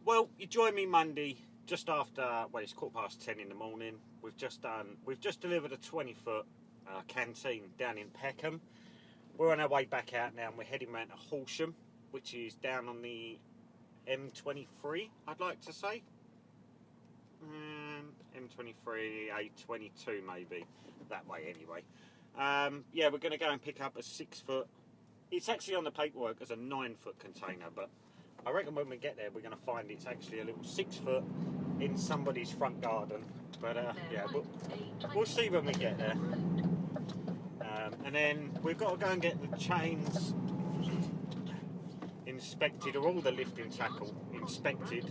Well, you join me Monday just after, well, it's 10:15 in the morning. We've just delivered a 20-foot canteen down in Peckham. We're on our way back out now, and we're heading round to Horsham, which is down on the M23, I'd like to say. M23, A22 maybe, that way anyway. Yeah, we're going to go and pick up a 6-foot. It's actually on the paperwork as a 9-foot container, but I reckon when we get there we're going to find it's actually a little 6-foot in somebody's front garden. But yeah, we'll see when we get there. And then we've got to go and get the chains inspected, or all the lifting tackle inspected,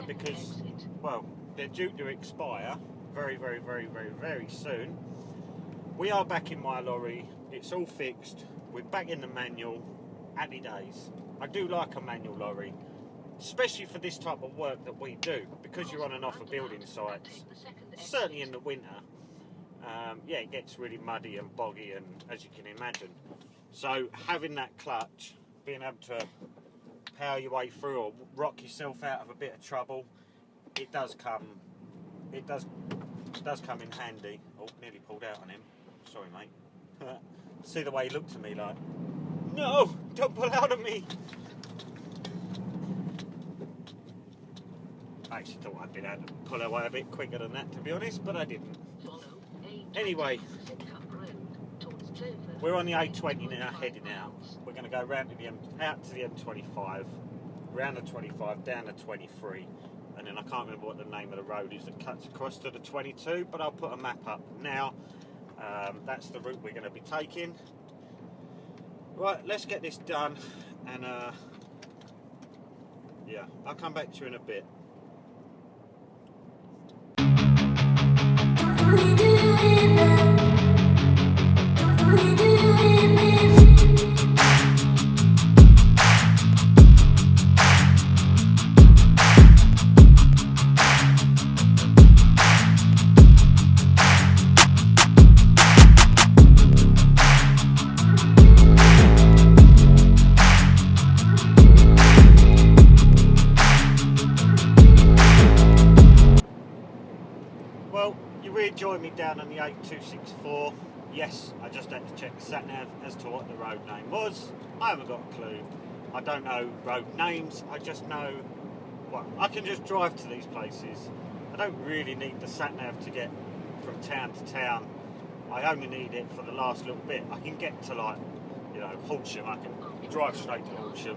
because, well, they're due to expire very, very, very, very, very soon. We are back in my lorry. It's all fixed. We're back in the manual. Happy days. I do like a manual lorry, especially for this type of work that we do, because you're on and off of building sites. Certainly in the winter, yeah, it gets really muddy and boggy, and as you can imagine. So having that clutch, being able to power your way through or rock yourself out of a bit of trouble, it does come in handy. Oh, nearly pulled out on him. Sorry, mate. See the way he looked at me like, no, don't pull out on me. I actually thought I'd been able to pull away a bit quicker than that, to be honest, but I didn't. Anyway, we're on the A20 now, heading out. We're going to go round to out to the M25, round the 25, down the 23, and then I can't remember what the name of the road is that cuts across to the 22, but I'll put a map up now. That's the route we're going to be taking. Right, let's get this done, and yeah, I'll come back to you in a bit. Join me down on the 8264. Yes, I just had to check the sat nav as to what the road name was. I haven't got a clue. I don't know road names. I just know, well, I can just drive to these places. I don't really need the sat nav to get from town to town. I only need it for the last little bit. I can get to, like, you know, Horsham. I can drive straight to Horsham.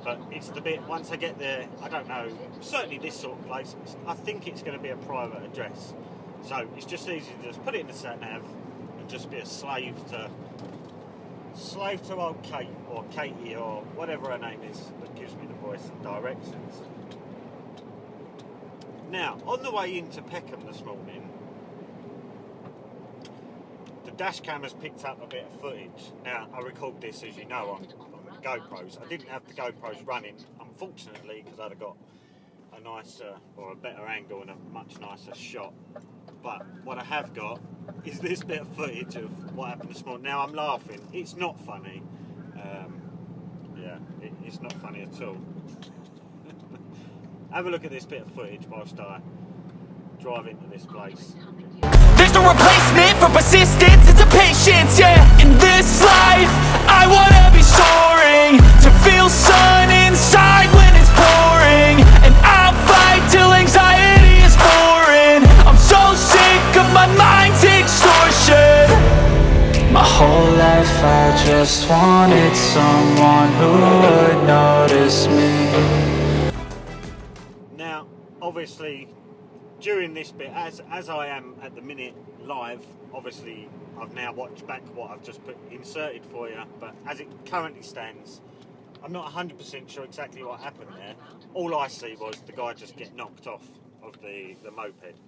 But it's the bit, once I get there, I don't know, certainly this sort of place, I think it's going to be a private address. So it's just easy to just put it in the sat nav and just be a slave to old Kate, or Katie, or whatever her name is that gives me the voice and directions. Now, on the way into Peckham this morning, the dashcam has picked up a bit of footage. Now, I record this, as you know, on GoPros. I didn't have the GoPros running, unfortunately, because I'd have got a nicer, or a better angle and a much nicer shot. But what I have got is this bit of footage of what happened this morning. Now, I'm laughing. It's not funny. Yeah, it's not funny at all. Have a look at this bit of footage whilst I drive into this place. There's no replacement for persistence, it's a patience, yeah. In this life, I wanna be soaring, to feel sun inside when it's pouring, and I'll fight till anxiety is foreign. I'm so sick of my mind's extortion. My whole life I just wanted someone who would notice me. Now, obviously, during this bit, as I am at the minute live, obviously I've now watched back what I've just inserted for you, but as it currently stands, I'm not 100% sure exactly what happened there. All I see was the guy just get knocked off of the moped.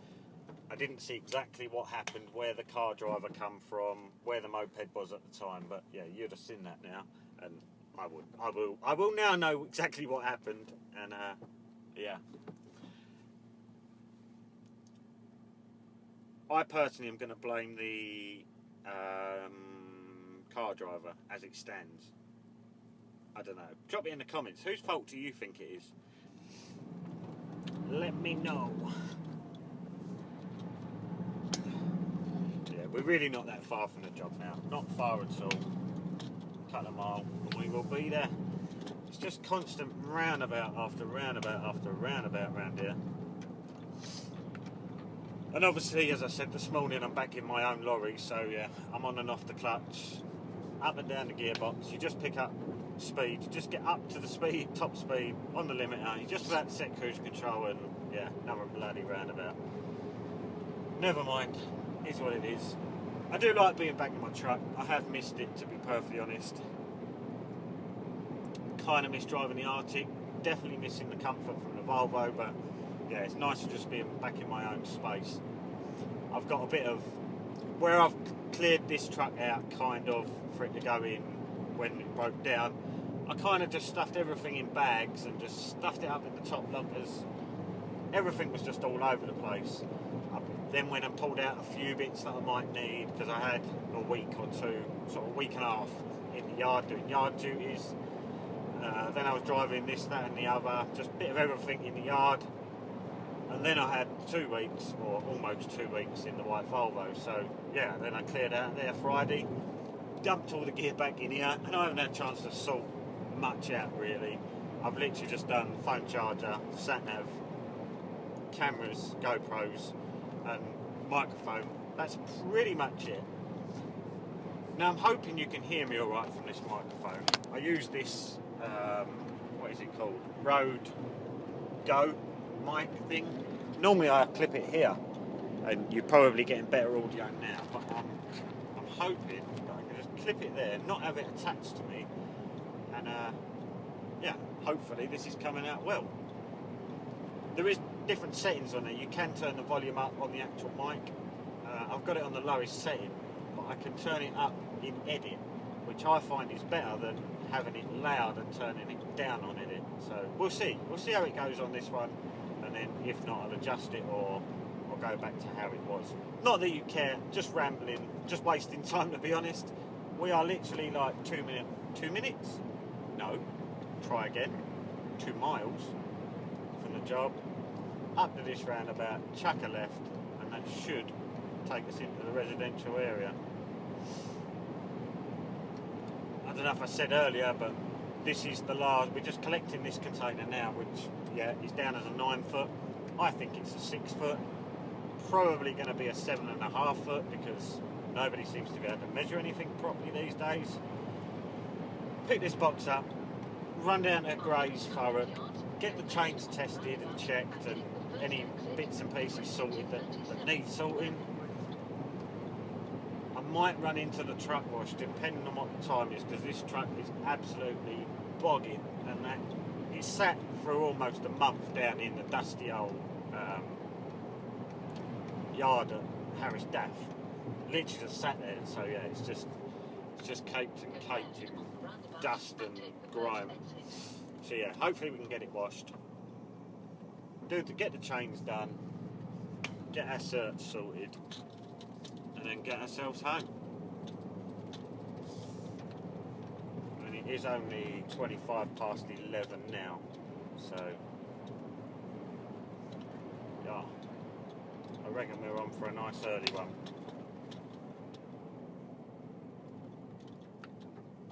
I didn't see exactly what happened, where the car driver come from, where the moped was at the time, but yeah, you'd have seen that now, and I will now know exactly what happened, and yeah. I personally am going to blame the car driver as it stands. I don't know. Drop it in the comments. Whose fault do you think it is? let me know. Yeah, we're really not that far from the job now. Not far at all. Couple of miles and we will be there. It's just constant roundabout after roundabout after roundabout round here. And obviously, as I said this morning, I'm back in my own lorry, so yeah, I'm on and off the clutch, up and down the gearbox. You just pick up speed, you just get up to the speed, top speed, on the limiter, you're just about to set cruise control and yeah, another bloody roundabout. Never mind, it's what it is. I do like being back in my truck. I have missed it, to be perfectly honest. Kind of miss driving the Arctic, definitely missing the comfort from the Volvo, but yeah, it's nice to just be back in my own space. I've got a bit of, where I've cleared this truck out kind of for it to go in when it broke down, I kind of just stuffed everything in bags and just stuffed it up in the top lockers. Everything was just all over the place. I then went and pulled out a few bits that I might need because I had a week or two, sort of a week and a half in the yard doing yard duties. Then I was driving this, that and the other, just a bit of everything in the yard. And then I had 2 weeks, or almost 2 weeks, in the white Volvo. So yeah, then I cleared out there Friday, dumped all the gear back in here, and I haven't had a chance to sort much out really. I've literally just done phone charger, sat nav, cameras, GoPros, and microphone. That's pretty much it. Now I'm hoping you can hear me alright from this microphone. I use this, what is it called? Rode Go mic thing. Normally I clip it here, and you're probably getting better audio now, but I'm hoping that I can just clip it there, not have it attached to me, and yeah, hopefully this is coming out well. There is different settings on there. You can turn the volume up on the actual mic. I've got it on the lowest setting, but I can turn it up in edit, which I find is better than having it loud and turning it down on edit. So we'll see how it goes on this one, and then if not, I'll adjust it or go back to how it was. Not that you care, just rambling, just wasting time, to be honest. We are literally like 2 minutes? No, try again. 2 miles from the job, up to this roundabout, chuck a left, and that should take us into the residential area. I don't know if I said earlier, but this is the last, we're just collecting this container now, which, yeah, is down as a 9 foot. I think it's a 6 foot. Probably going to be a 7.5 foot because nobody seems to be able to measure anything properly these days. Pick this box up, run down to Gray's Thurrock, get the chains tested and checked and any bits and pieces sorted that need sorting. I might run into the truck wash depending on what the time is, because this truck is absolutely bogging, and that it sat for almost a month down in the dusty old yard at Harris Daff. Literally just sat there, so yeah, it's just caked and caked in dust and grime. So yeah, hopefully we can get it washed, get the chains done, get our certs sorted, and then get ourselves home. And it is only 25 past 11 now, so yeah, I reckon we're on for a nice early one.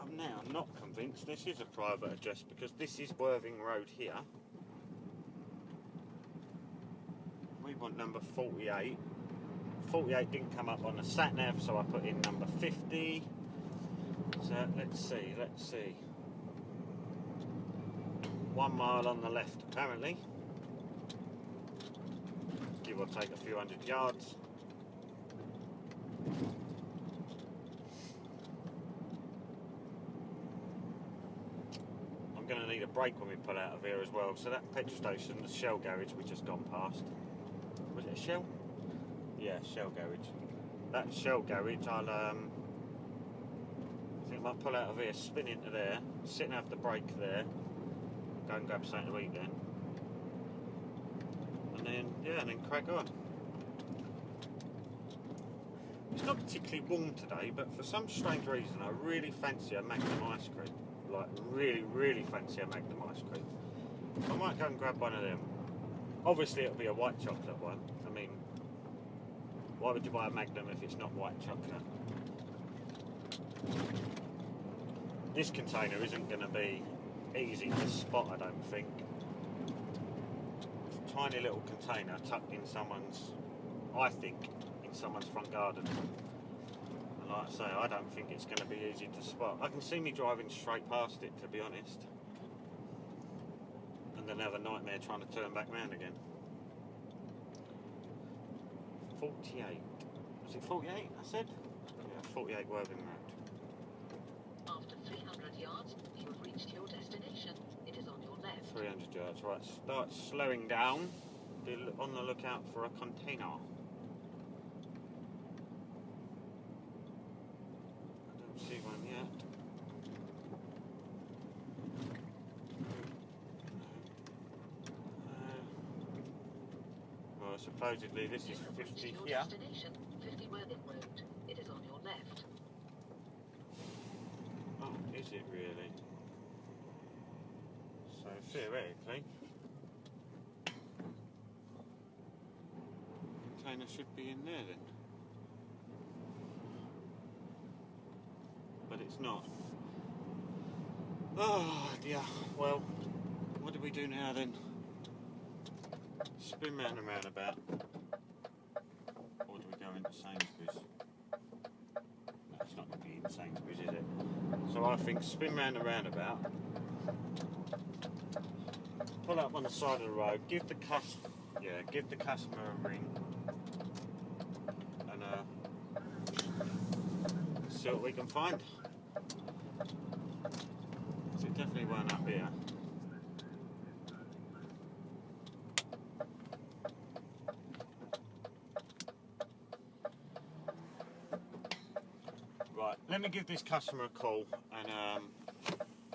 I'm now not convinced this is a private address, because this is Worthing Road here. We want number 48. 48 didn't come up on the sat nav, so I put in number 50. So let's see. 1 mile on the left apparently, give or take a few hundred yards. I'm going to need a break when we pull out of here as well. So that petrol station, the Shell garage we just gone past, was it a Shell? Yeah, Shell garage. That Shell garage, I'll I think I might pull out of here, spin into there, sit and have the break there, go and grab something to eat then, and then yeah, and then crack on. It's not particularly warm today, but for some strange reason I really fancy a Magnum ice cream. Like really fancy a Magnum ice cream. I might go and grab one of them. Obviously it'll be a white chocolate one. I mean, why would you buy a Magnum if it's not white chocolate? This container isn't going to be easy to spot, I don't think. It's a tiny little container tucked in someone's, I think, in someone's front garden. And like I say, I don't think it's going to be easy to spot. I can see me driving straight past it, to be honest. And then have a nightmare trying to turn back round again. 48. Was it 48 I said? Yeah, 48 Worthing Road. After 300 yards, you have reached your destination. It is on your left. 300 yards, right. Start slowing down. Be on the lookout for a container. I don't see one yet. Well, supposedly this is 50 here. Destination, 50 Worthing Road. It is on your left. Oh, is it really? So theoretically, the container should be in there then. But it's not. Oh dear. Well, what do we do now then? Spin round and roundabout. Or do we go into Sainsbury's? No, it's not going to be in Sainsbury's, is it? So I think spin round and roundabout. Pull up on the side of the road. Give the customer a ring. And see what we can find. Because it definitely weren't up here. Right, let me give this customer a call and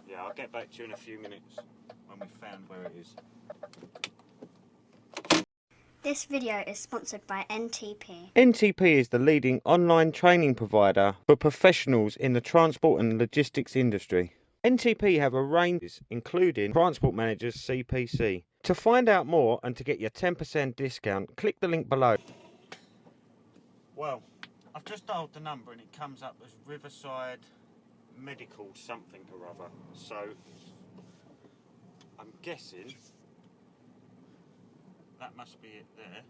yeah, I'll get back to you in a few minutes when we've found where it is. This video is sponsored by NTP. NTP is the leading online training provider for professionals in the transport and logistics industry. NTP have a range including Transport Manager's CPC. To find out more and to get your 10% discount, click the link below. Well, I've just dialed the number and it comes up as Riverside Medical something or other. So I'm guessing that must be it there,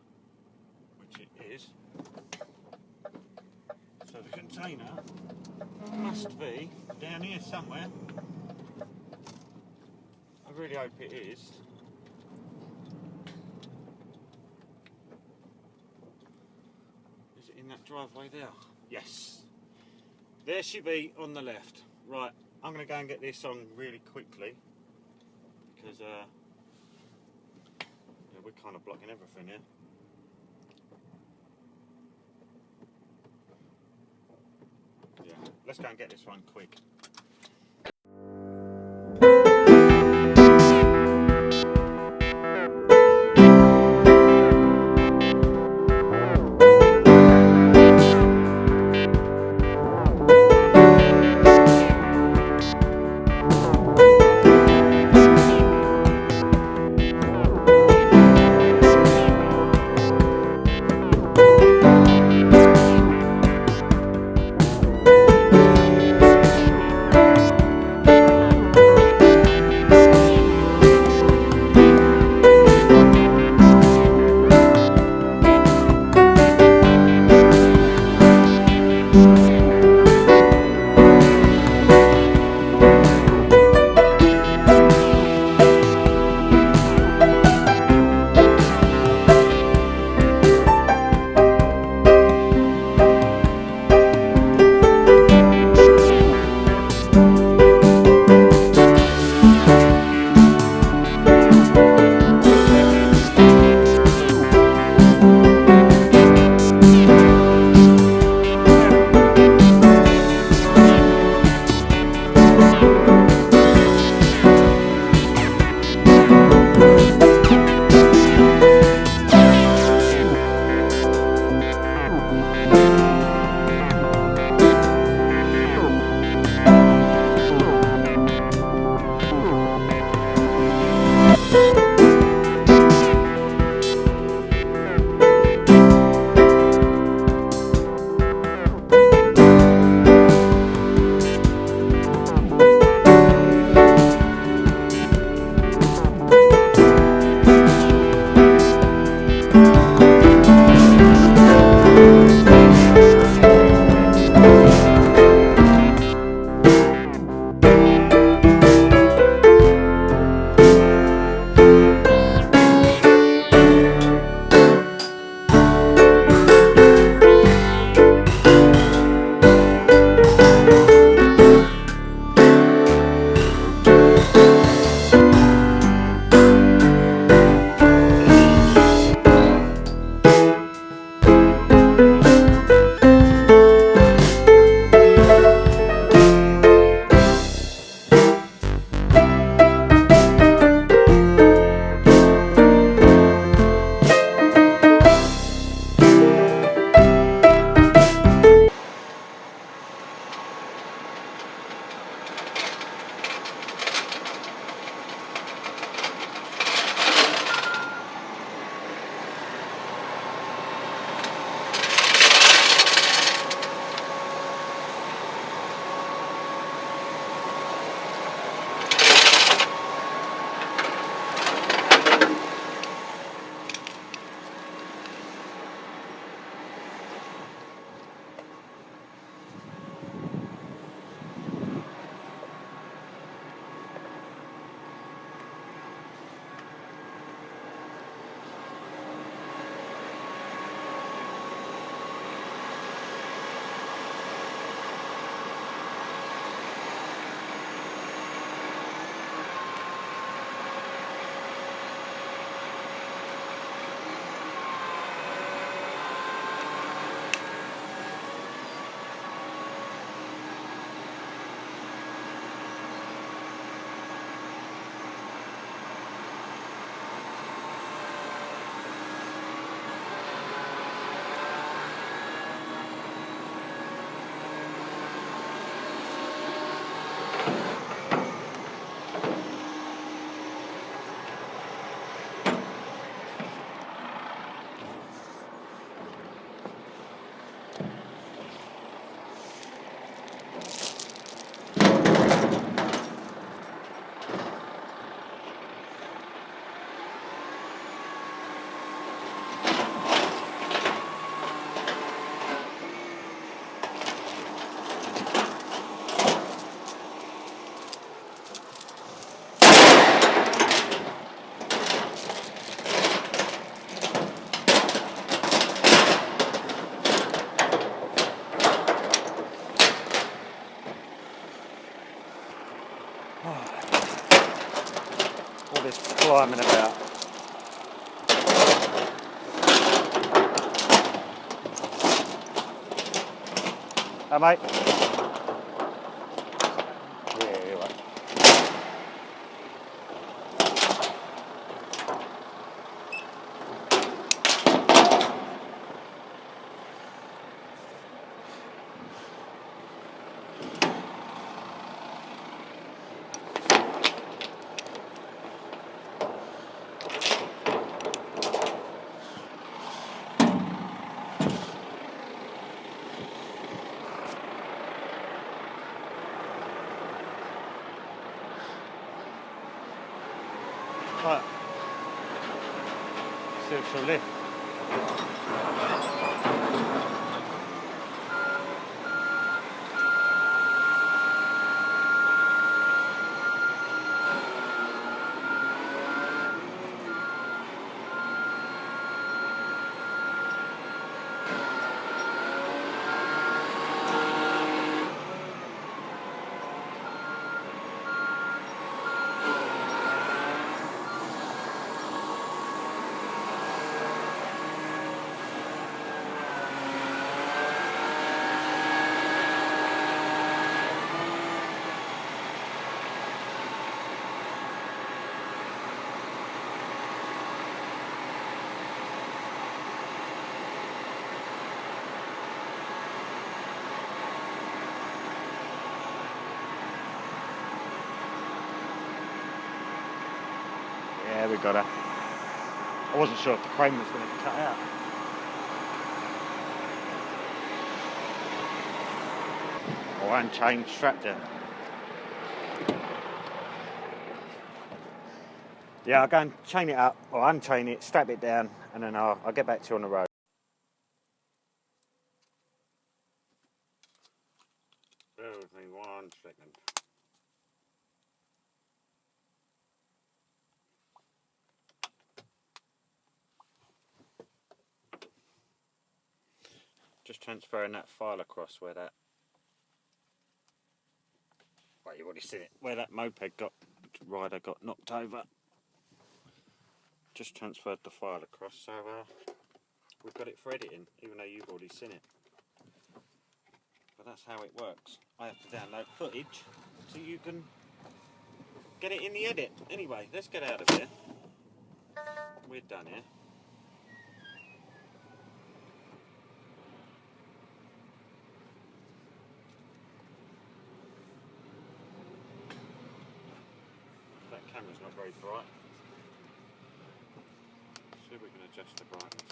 which it is. So the container must be down here somewhere. I really hope it is. Is it in that driveway there? Yes. There she be on the left. Right, I'm going to go and get this on really quickly because yeah, we're kind of blocking everything here. Yeah, let's go and get this one quick. all this climbing about. Hi, mate. Yeah, you're right. Right. See if she'll lift. Yeah, we got her. I wasn't sure if the crane was going to cut out. Or unchained, strapped down. Yeah, I'll go and chain it up, or unchain it, strap it down, and then I'll get back to you on the road. Bear with me 1 second. Just transferring that file across where that, well, you've already seen it, where that moped rider got knocked over. Just transferred the file across, so we've got it for editing, even though you've already seen it. But that's how it works. I have to download footage so you can get it in the edit. Anyway, let's get out of here. We're done here. That camera's not very bright. See if we can adjust the brightness.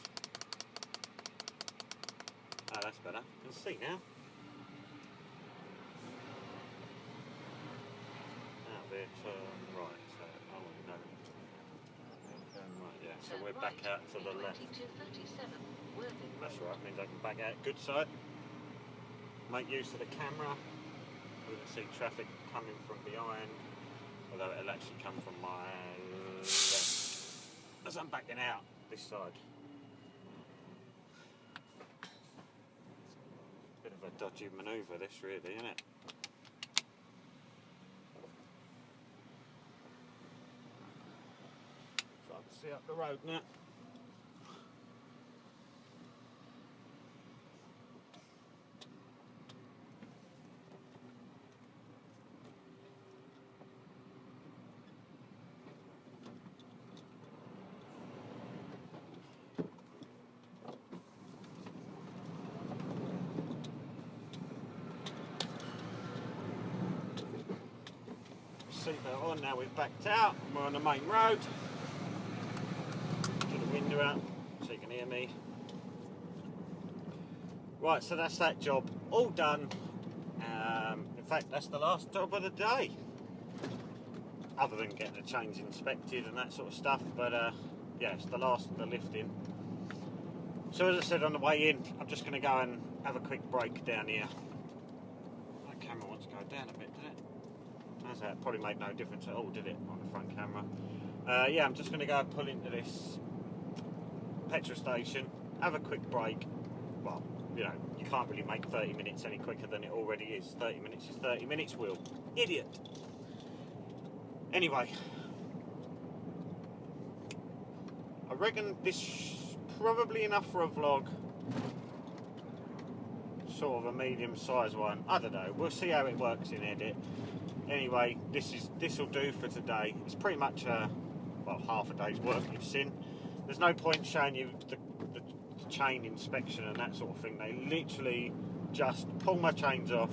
Ah, that's better. You can see now. Out there, turn right. So, oh no. Turn right, yeah. So we're back out to the left. That's right, means I can back out good side. Make use of the camera. We can see traffic coming from behind, although it'll actually come from my left as I'm backing out this side. Bit of a dodgy manoeuvre this really, isn't it? So I can see up the road now. Seatbelt on, now we've backed out, we're on the main road. Get the window out so you can hear me. Right, so that's that job all done. In fact, that's the last job of the day. Other than getting the chains inspected and that sort of stuff, but yeah, it's the last of the lifting. So as I said on the way in, I'm just going to go and have a quick break down here. That camera wants to go down a bit, doesn't it? How's that? Probably made no difference at all, did it, on the front camera? Yeah, I'm just going to go and pull into this petrol station, have a quick break. Well, you know, you can't really make 30 minutes any quicker than it already is. 30 minutes is 30 minutes, Will. Idiot. Anyway, reckon this probably enough for a vlog. Sort of a medium-sized one. I don't know. We'll see how it works in edit. Anyway, this will do for today. It's pretty much well, half a day's work you've seen. There's no point showing you the chain inspection and that sort of thing. They literally just pull my chains off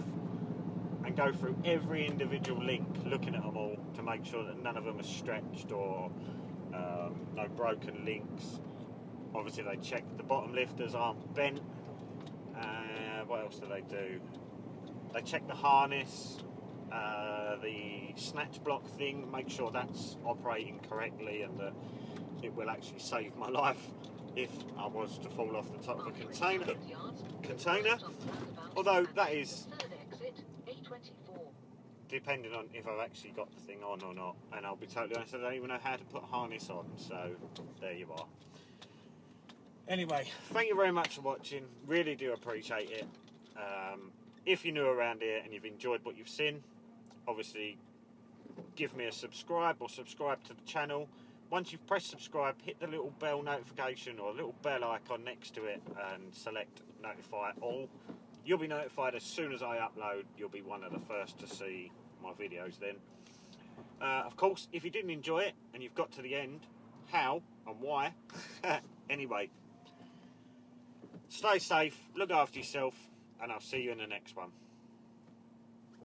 and go through every individual link, looking at them all to make sure that none of them are stretched or no broken links. Obviously they check the bottom lifters aren't bent. What else do they do? They check the harness, the snatch block thing, make sure that's operating correctly and that it will actually save my life if I was to fall off the top of a container. Although that is depending on if I've actually got the thing on or not, and I'll be totally honest, I don't even know how to put a harness on, so there you are. Anyway, thank you very much for watching, really do appreciate it. If you're new around here and you've enjoyed what you've seen, obviously give me a subscribe or subscribe to the channel. Once you've pressed subscribe, hit the little bell notification or little bell icon next to it and select notify all. You'll be notified as soon as I upload. You'll be one of the first to see my videos then. Of course, if you didn't enjoy it and you've got to the end, how and why. Anyway, stay safe, look after yourself, and I'll see you in the next one.